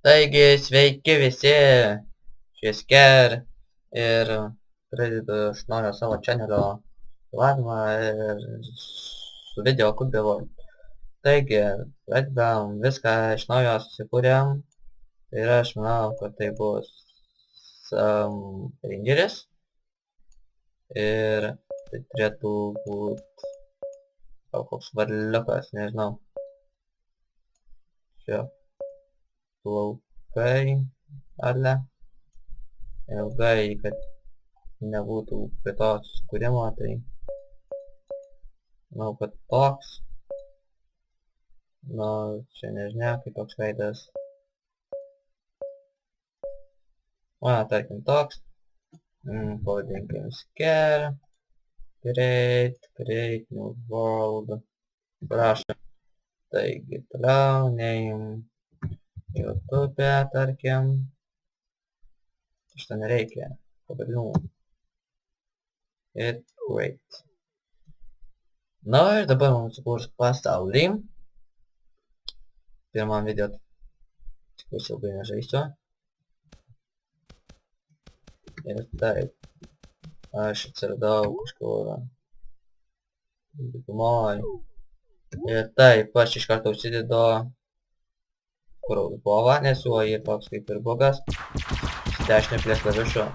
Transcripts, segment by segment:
Taigi, sveiki visi, Šiesker ir pradedu iš naujo savo channelio gyvavimą ir su video Kubivo. Taigi, pradedam viską iš naujo susikūrėm ir aš manau, kad tai bus Rangeris ir tai turėtų būt koks varliukas, nežinau. Čia plaukai, ale ilgai, kad nebūtų prie to skūrimo, tai manau, kad toks. Nu, čia nežinia, kaip toks veidas. O, tarkim toks. Pavadinkim Scare. Create new world. Prašom. Taigi, toliau, name YouTube, tarkim. Šitą nereikia. Pavadinimų. Hit create. Na ir dabar mums sukurs pasaulį. Pirmam video tikiuosi ilgai nežaisiu. Ir taip. Aš atsiradau kažkur dykumoj. Ir taip, aš iš karto užsidedu kuraus bovą, nes juo jį toks kaip ir blogas. Su dešinė prie klavišų.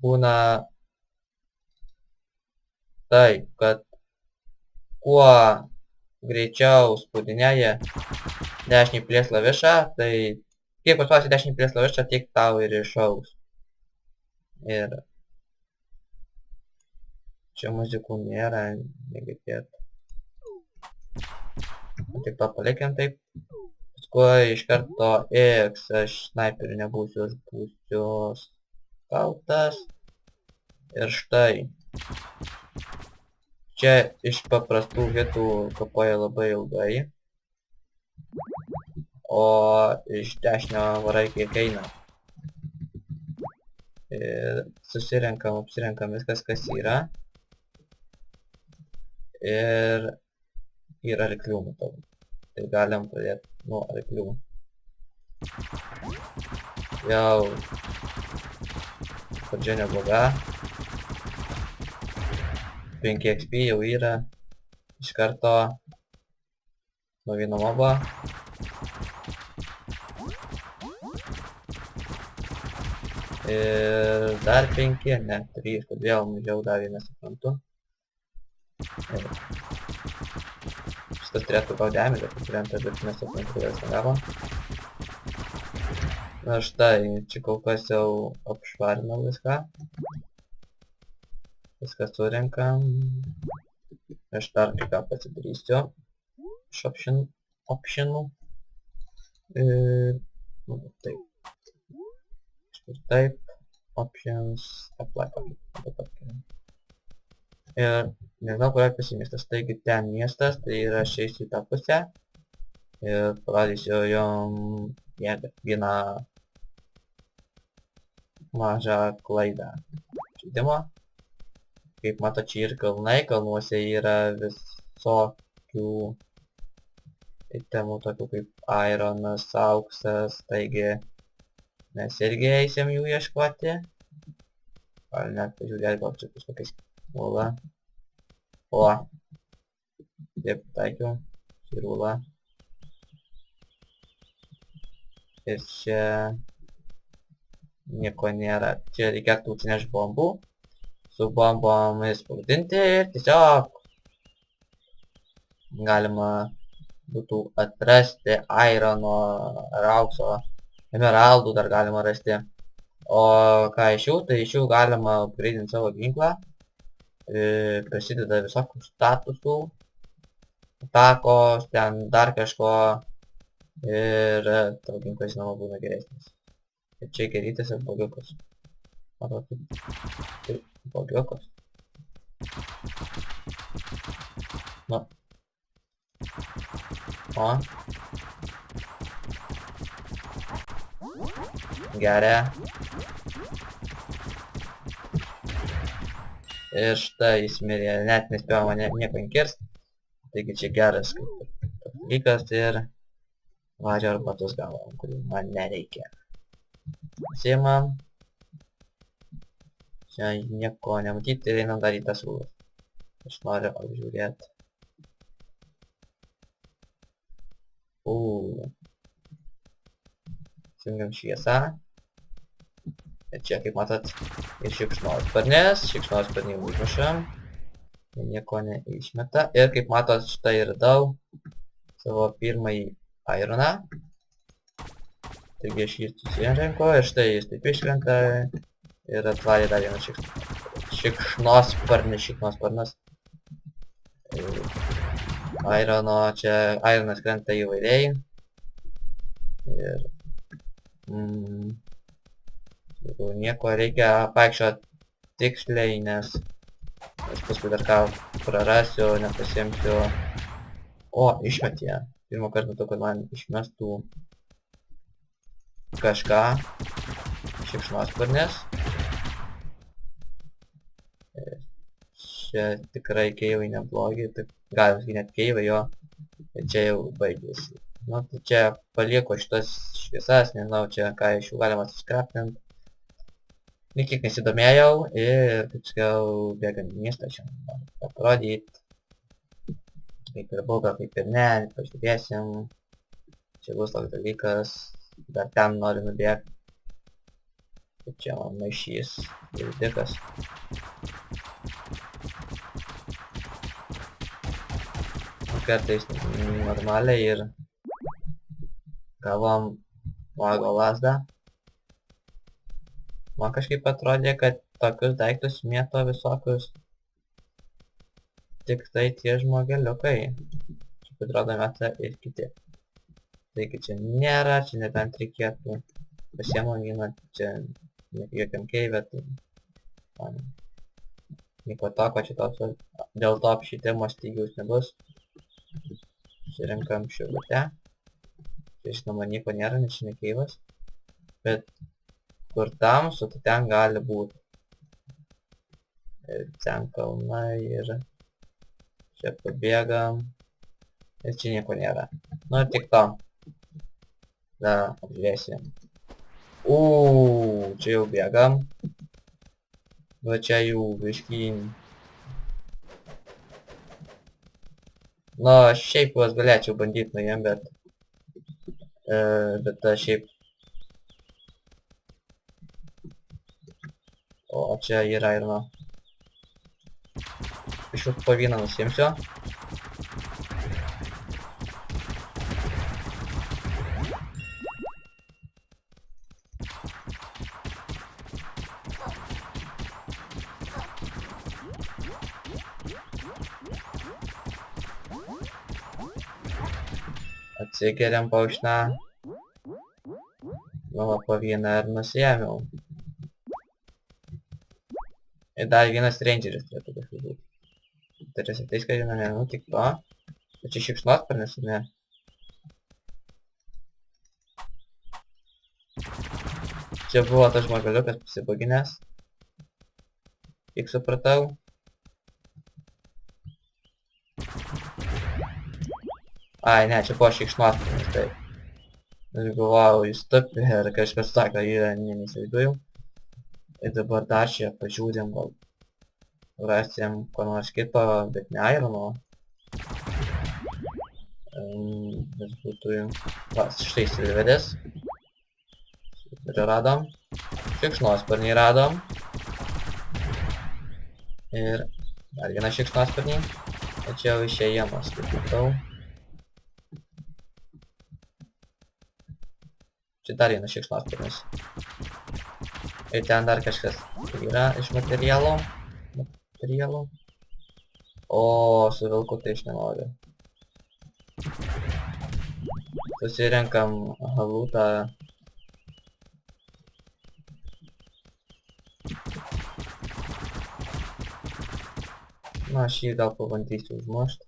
Būna taip, kad kuo greičiau spaudinėja dešinį prie klavišą, tai kiek paspausi dešinį prie klavišą, tiek tau ir iššaus. Ir čia muzikų nėra, negirdėt. Tik to palikim taip. Paskui iš karto X, aš snaiperiu nebūsiu, aš būsiu skautas. Ir štai. Čia iš paprastų hitų kapoja labai ilgai. O iš dešinio varai kiek eina. Ir susirenkam, apsirenkam viskas, kas yra. Ir yra arklių, matau. Tai galim pradėti nuo arklių. Jau pradžia nebloga. 5 XP jau yra. Iš karto nuo vieno mobo. Ir dar 5, ne, 3, kodėl mažiau davė, nesuprantu. Šitas turėtų gauti damage, kad krenta, bet nesuprantu, kodėl negavo. Na štai, čia kol kas jau apšvarinau viską. Viską surenkam. Aš dar kai ką pasidarysiu. Iš optionų. Taip. Ir taip, options, apply. Ir nežinau, kur yra miestas, taigi ten miestas, tai yra aš eisiu į tą pusę. Ir parodysiu jom vieną mažą klaidą žaidimo. Kaip mato, čia ir kalnai, kalnuose yra visokių itemų, tokių kaip ironas, auksas, taigi mes irgi eisim jų ieškoti. Ar net pažiūrėti, gal čia kažkokiais ūla. O. Taip, taikiau. Ir ūla. Ir čia nieko nėra. Čia reikėtų atsinešti bombų. Su bombomis spaudinti ir tiesiog galima būtų atrasti irono ar aukso. Emeraldų dar galima rasti. O ką iš jų, tai iš jų galima upgradinti savo ginklą. Prasideda visokių statusų. Atakos, ten dar kažko. Ir tavo ginklas žinoma būna geresnis. Ir čia gerytis ir blogiukas. Matau, tai blogiukas. Nu. O. Geria. Ir štai jis mirė, net nespėjo mane nieko inkirst. Taigi čia geras kaip dalykas ir Vario arbatos gavom, kurių man nereikia. Simam. Čia nieko nematyti ir einam dar į tas rūlas. Aš noriu apžiūrėti. Jungiam šviesą. Ir čia, kaip matot, ir šikšnosparnį užmušam. Nieko neišmeta. Ir kaip matot, štai radau savo pirmąjį ironą. Taigi aš jį susirenku ir štai jis taip iškrenta. Ir atvarė dar vieną šikšnosparnas. Ironas krenta įvairiai. Ir jeigu nieko reikia paikščiot tiksliai, nes aš paskui dar ką prarasiu, nepasiimsiu. O, išmetė. Pirmą kartą matau, kad man išmestų kažką. Šikšnosparnis. Čia tikrai keivai neblogi, galim sakyti net keivai jo. Ir čia jau baigėsi. Nu, tai čia palieku šitas šviesas, nežinau čia ką iš jų galima suskraptinti. Nikiek nesidomėjau ir, kaip sakiau, bėgant į miestą čia noriu parodyti. Kaip ir buvo, kaip ir ne, pažiūrėsim. Čia bus toks dalykas, dar ten noriu nubėgti. Kaip čia man maišys ir dikas. Kartais normaliai ir gavom mago lasdą. Man kažkaip atrodė, kad tokius daiktus mėto visokius tik tai tie žmogeliukai. Čia atrodo meta ir kiti. Taigi čia nėra, čia nebent reikėtų pasiemu vieną, čia jokiam keivę, tai nieko toko, čia toks, dėl to apšvietimo stygiaus nebus. Surenkam šilutę. Tai žinoma nieko nėra, nes čia ne keivas. Bet kur tamsu, tai ten gali būti. Ir ten kalnai ir čia pabėgam. Ir čia nieko nėra. Nu tik to. Dar apžiūrėsim. Čia jau bėgam. Va čia jau biškį. Nu, šiaip juos galėčiau bandyti nuėjom, bet šiaip. O čia yra irono. Iš jų po vieną nusimsiu. Atsigeriam paušną. Nu, po vieną ir nusiėmiau. Ir dar vienas rangeris turėtų kažkaip būti. Tarsi tai skadina, ne, nu tik to. O čia šikšnosparnis, ne? Čia buvo tas žmogeliukas pasibaginęs. Kiek supratau. Ai, ne, čia buvo šikšnosparnis, taip. Aš galvojau, jis tupi ir kažkas sako, yra neįsivaizduoju. Ir dabar dar čia pažiūrėm, gal rasim ko nors kito, bet ne irono. Nes būtų jau... Va, štai silvedės. Ir radom. Šikšnosparnį radom. Ir dar vieną šikšnosparnį. Ir čia jau išėjimas, kaip matau. Čia dar vienas šikšnosparnis. Ir ten dar kažkas yra iš materialo. O, su vilku tai aš nenoriu. Susirenkam halutą. Na, aš jį gal pabandysiu užmušti.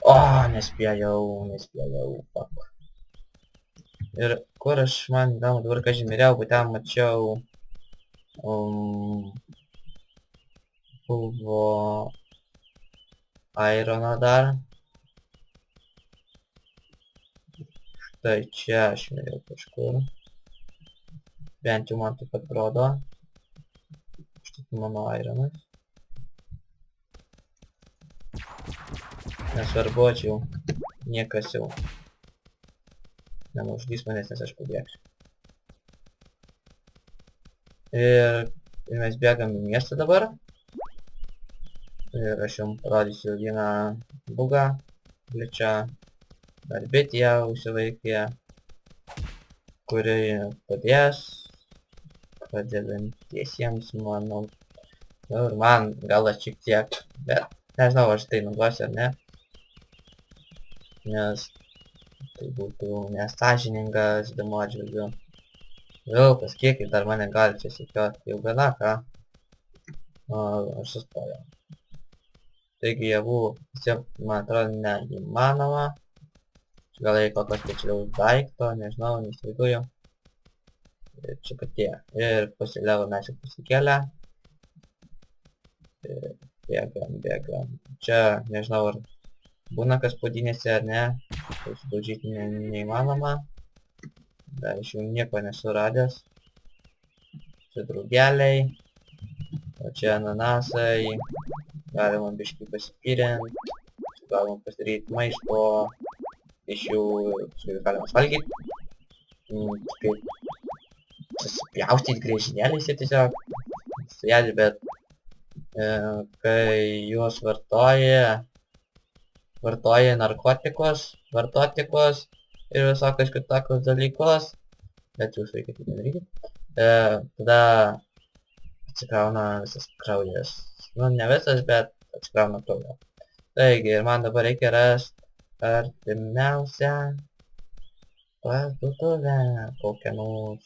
O, nespėjau, fuck. Ir kur aš man įdomu dabar, ką žymiriau, bet ten mačiau Buvo irono dar. Štai čia aš mėgiau kažkur. Bent jau man taip atrodo. Štai mano ironas. Nesvarbu, čia jau niekas jau nenužudys manęs, nes aš pabėgsiu. Ir mes bėgam į miestą dabar. Ir aš jums parodysiu vieną bugą. Glitchą. Dar bitėje užsivaikė. Kuri padės pradedantiesiems, manau. Nu ir man gal aš šiek tiek, bet nežinau, aš tai naudosiu ar ne. Nes tai būtų nesąžiningas demo atžvilgiu. Jau, paskėkit, dar mane gali čia sekioti, jau gana, ką? Aš sustojau. Taigi javų visiems, man atrodo, neįmanoma. Gal reikia kokios specialiaus daikto, nežinau, neįsivaizduoju. Ir čia patie. Ir pasilevo mes jau pasikėlę. Ir bėgam. Čia, nežinau, ar būna kas podinėse ar ne. Tai sudaužyti neįmanoma. Dar iš jų nieko nesu radęs. Čia draugeliai. O čia ananasai. Galima biškį pasipyrint. Galima pasidaryti maisto. Iš jų galima valgyti. Kaip susipjaustyti griežinėliais ir tiesiog sujėdį, bet kai juos vartoji narkotikus ir visokius kitokius dalykus, bet jūs reikia taip nedaryti, tada atsikrauna visas kraujas. Nu, ne visas, bet atsikrauna kraujo. Taigi, ir man dabar reikia rasti artimiausią parduotuvę kokią nors.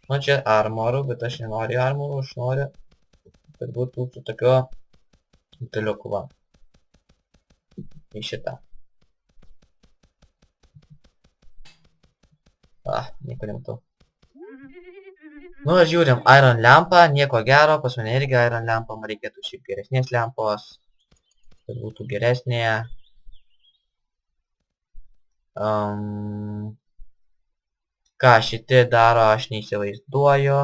Nu, čia armorų, bet aš nenoriu armorų, aš noriu, kad būtų su tokio buteliuku va. Į šitą. Nieko nematau. Nu, žiūrim, iron lempą, nieko gero, pas mane irgi iron lempą, man reikėtų šiaip geresnės lempos, kad būtų geresnė. Ką šitie daro, aš neįsivaizduoju.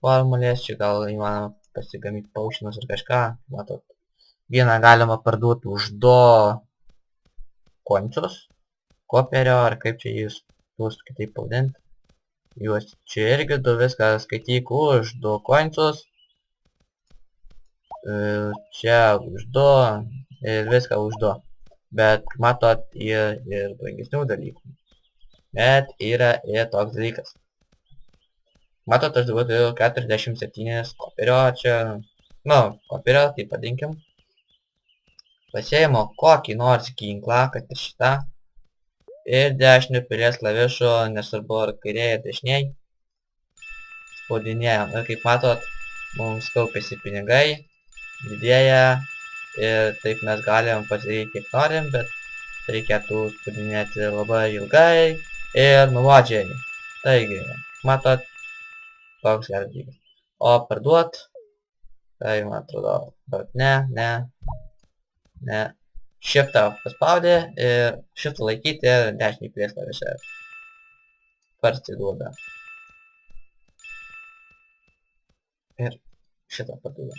Formulės, čia gal įmanoma pasigamyti paušinus ar kažką, matot. Vieną galima parduoti už 2 koncus, koperio, ar kaip čia jūs tuos kitaip pavadinti. Juos čia irgi viską skaityk už 2 koncus. Čia už 2 ir viską už 2. Bet matot, ir brangesnių dalykų. Bet yra ir toks dalykas. Matot, aš dabar turiu 47 koperio, čia, nu, koperio, tai padinkim. Pasiėmiau kokį nors ginklą, kad ir šitą. Ir dešinių pilies klavišų, nesvarbu ar kairėje ar dešiniai. Spaudinėjom. Ir kaip matot, mums kaupiasi pinigai, didėja. Ir taip mes galim pasidaryti kiek norim, bet reikėtų spaudinėti labai ilgai ir nuobodžiai. Taigi, matot, toks geras dalykas. O parduot, tai man atrodo, bet ne. Shiftą paspaudė ir shiftą laikyti ir dešinį pilies klavišą parsiduoda. Ir šitą parduoda.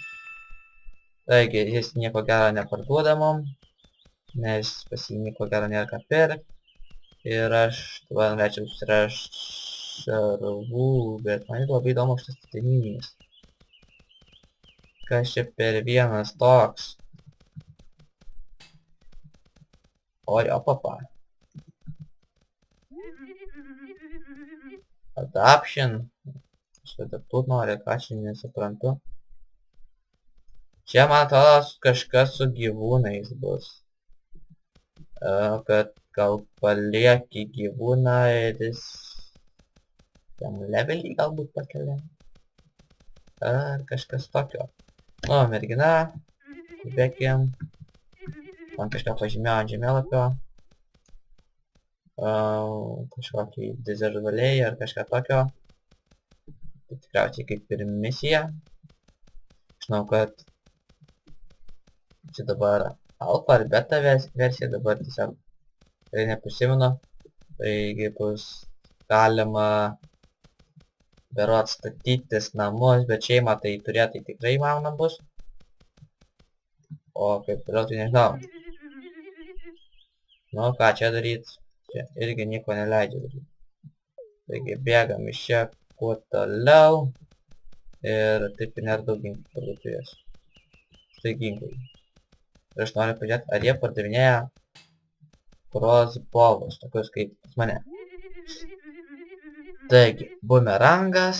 Taigi, jis nieko gero neparduoda mum, nes pas jį nieko gero nėra ką pirkti. Ir aš dabar norėčiau susirašti šarvų, bet man labai įdomu šitas statinys. Kas čia per vienas toks? Oi, opapa. Adaption. Aš adaptuot noriu, ką čia nesuprantu. Čia, man atrodo, kažkas su gyvūnais bus. Kad gal palieki gyvūną ir jis jam levelį galbūt pakelia. Ar kažkas tokio. Nu, mergina. Bėkim. Man kažką pažymėjo ant žemėlapio. Kažkokį dezervaliai ar kažką tokio. Tai tikriausiai kaip ir misija. Žinau, kad čia dabar alfa ar beta versija, dabar tiesiog tai neprisimenu. Taigi bus galima berods statytis namus, bet šeimą tai turėti tai tikrai įmanoma bus. O kaip toliau tai nežinau. Nu ką čia daryt? Čia irgi nieko neleidžia daryti. Taigi bėgam iš čia kuo toliau. Ir taip ir nėra daug ginklų parduotuvės. Štai ginklai. Ir aš noriu pažiūrėti, ar jie pardavinėja crossbowus, tokius kaip pas mane. Taigi, bumerangas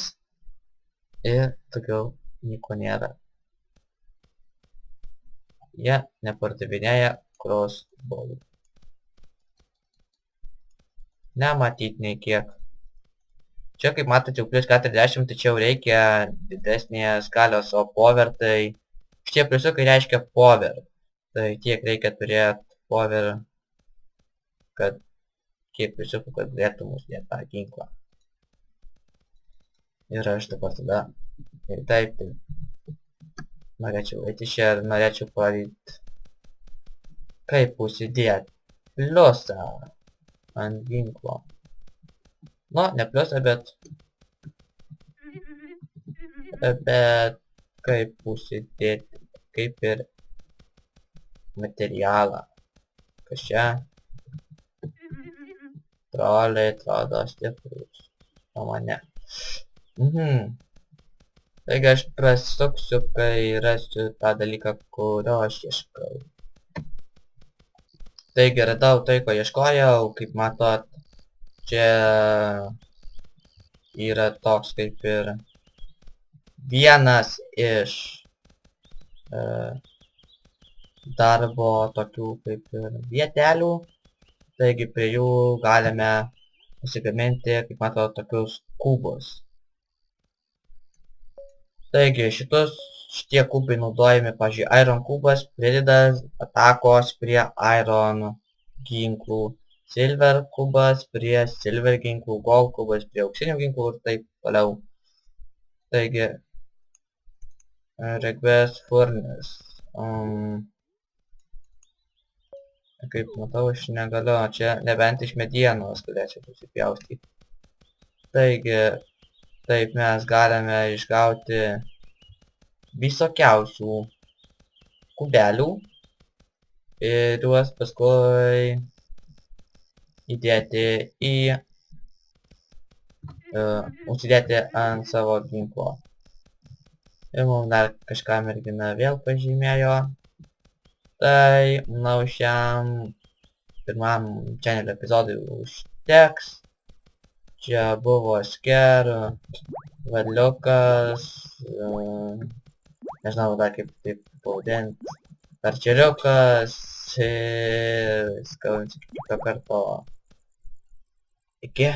ir daugiau nieko nėra. Jie nepardavinėja crossbowų. Nematyt nei kiek. Čia kaip matote jau plus 40, tai čia jau reikia didesnės galios, o power tai šitie pliusiukai reiškia power. Tai tiek reikia turėti power, kad kiek pliusiukų, kad galėtum uždėti tą ginklą. Ir aš dabar tada ir taip norėčiau eiti čia ir norėčiau parodyti, kaip užsidėti pliusą ant ginklo. Nu, ne pliusą, bet kaip užsidėti, kaip ir materialą. Kas čia? Troliai atrodo stiprus. O mane. Taigi aš prasuksiu, kai rasiu tą dalyką, kurio aš ieškau. Taigi radau tai, ko ieškojau, kaip matot. Čia yra toks kaip ir vienas iš darbo tokių kaip ir vietelių. Taigi prie jų galime pasigaminti, kaip matot, tokius kubus. Taigi šitie kubai naudojami, pavyzdžiui, iron kubas prideda atakos prie iron ginklų. Silver kubas prie silver ginklų, gold kubas prie auksinių ginklų ir taip toliau. Taigi, request furnace. Kaip matau, aš negaliu, čia nebent iš medienos galėčiau susipjaustyti. Taigi, taip mes galime išgauti visokiausių kubelių ir juos paskui įdėti užsidėti ant savo ginklo. Ir mums dar kažką mergina vėl pažymėjo. Tai, manau, šiam pirmam channel epizodui užteks. Čia buvo Scare, Varliukas, nežinau dar kaip taip pavadinti, Arčeriukas ir skaučiu kito karto. Iki.